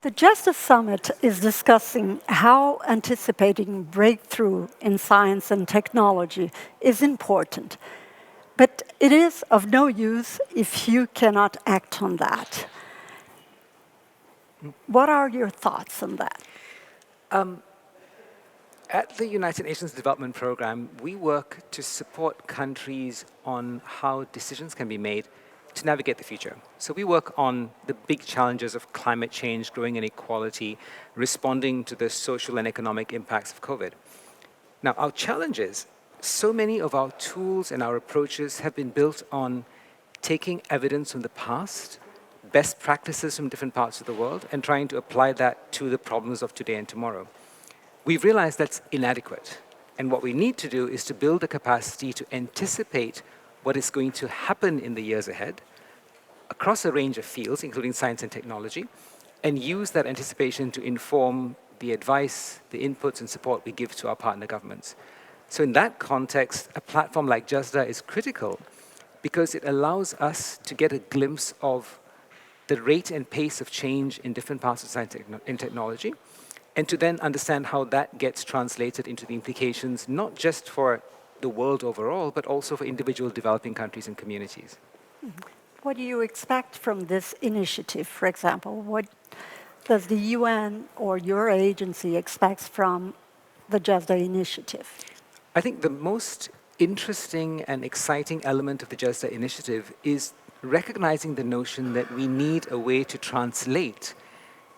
The GESDA Summit is discussing how anticipating breakthrough in science and technology is important, but it is of no use if you cannot act on that. What are your thoughts on that? At the United Nations Development Programme, we work to support countries on how decisions can be made to navigate the future. So we work on the big challenges of climate change, growing inequality, responding to the social and economic impacts of COVID. Now, our challenge is, so many of our tools and our approaches have been built on taking evidence from the past, best practices from different parts of the world, and trying to apply that to the problems of today and tomorrow. We've realized that's inadequate. And what we need to do is to build the capacity to anticipate what is going to happen in the years ahead across a range of fields, including science and technology, and use that anticipation to inform the advice, the inputs, and support we give to our partner governments. So in that context, a platform like GESDA is critical because it allows us to get a glimpse of the rate and pace of change in different parts of science and technology, and to then understand how that gets translated into the implications, not just for the world overall, but also for individual developing countries and communities. What do you expect from this initiative, for example? What does the UN or your agency expect from the GESDA initiative? I think the most interesting and exciting element of the GESDA initiative is recognizing the notion that we need a way to translate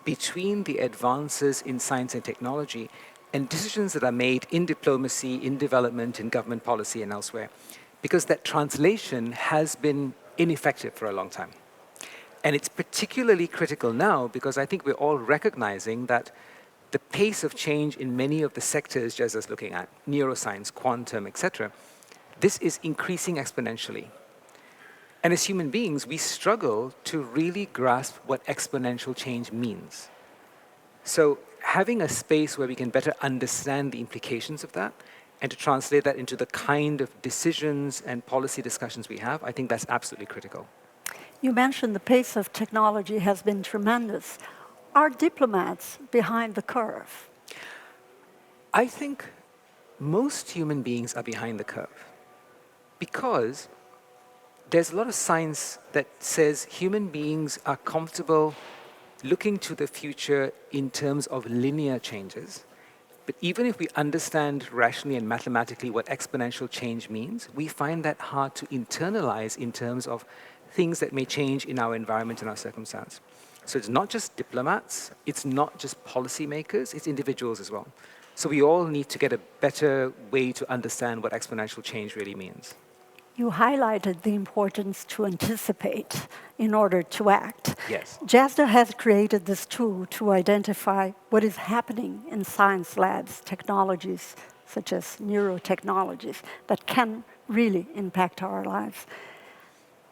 between the advances in science and technology and decisions that are made in diplomacy, in development, in government policy, and elsewhere. Because that translation has been ineffective for a long time. And it's particularly critical now because I think we're all recognizing that the pace of change in many of the sectors just as looking at neuroscience, quantum, etc., this is increasing exponentially. And as human beings, we struggle to really grasp what exponential change means. So having a space where we can better understand the implications of that and to translate that into the kind of decisions and policy discussions we have, I think that's absolutely critical. You mentioned the pace of technology has been tremendous. Are diplomats behind the curve? I think most human beings are behind the curve because there's a lot of science that says human beings are comfortable looking to the future in terms of linear changes. But even if we understand rationally and mathematically what exponential change means, we find that hard to internalize in terms of things that may change in our environment and our circumstance. So it's not just diplomats, it's not just policymakers, it's individuals as well. So we all need to get a better way to understand what exponential change really means. You highlighted the importance to anticipate in order to act. Yes. GESDA has created this tool to identify what is happening in science labs, technologies such as neurotechnologies that can really impact our lives.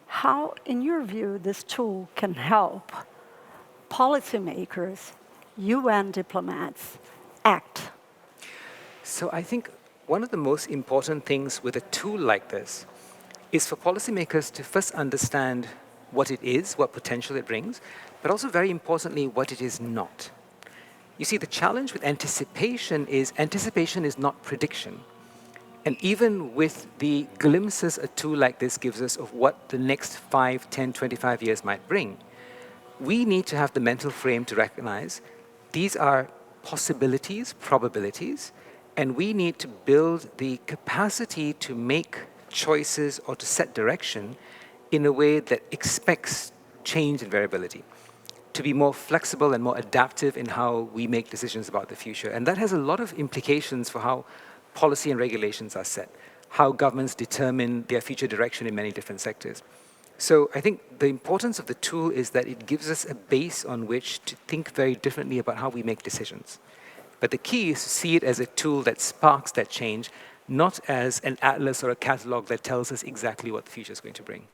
How, in your view, this tool can help policymakers, UN diplomats, act? So I think one of the most important things with a tool like this is for policymakers to first understand what it is, what potential it brings, but also very importantly, what it is not. You see, the challenge with anticipation is not prediction. And even with the glimpses a tool like this gives us of what the next 5, 10, 25 years might bring, we need to have the mental frame to recognize these are possibilities, probabilities, and we need to build the capacity to make choices or to set direction in a way that expects change and variability, to be more flexible and more adaptive in how we make decisions about the future. And that has a lot of implications for how policy and regulations are set, how governments determine their future direction in many different sectors. So I think the importance of the tool is that it gives us a base on which to think very differently about how we make decisions. But the key is to see it as a tool that sparks that change, not as an atlas or a catalog that tells us exactly what the future is going to bring.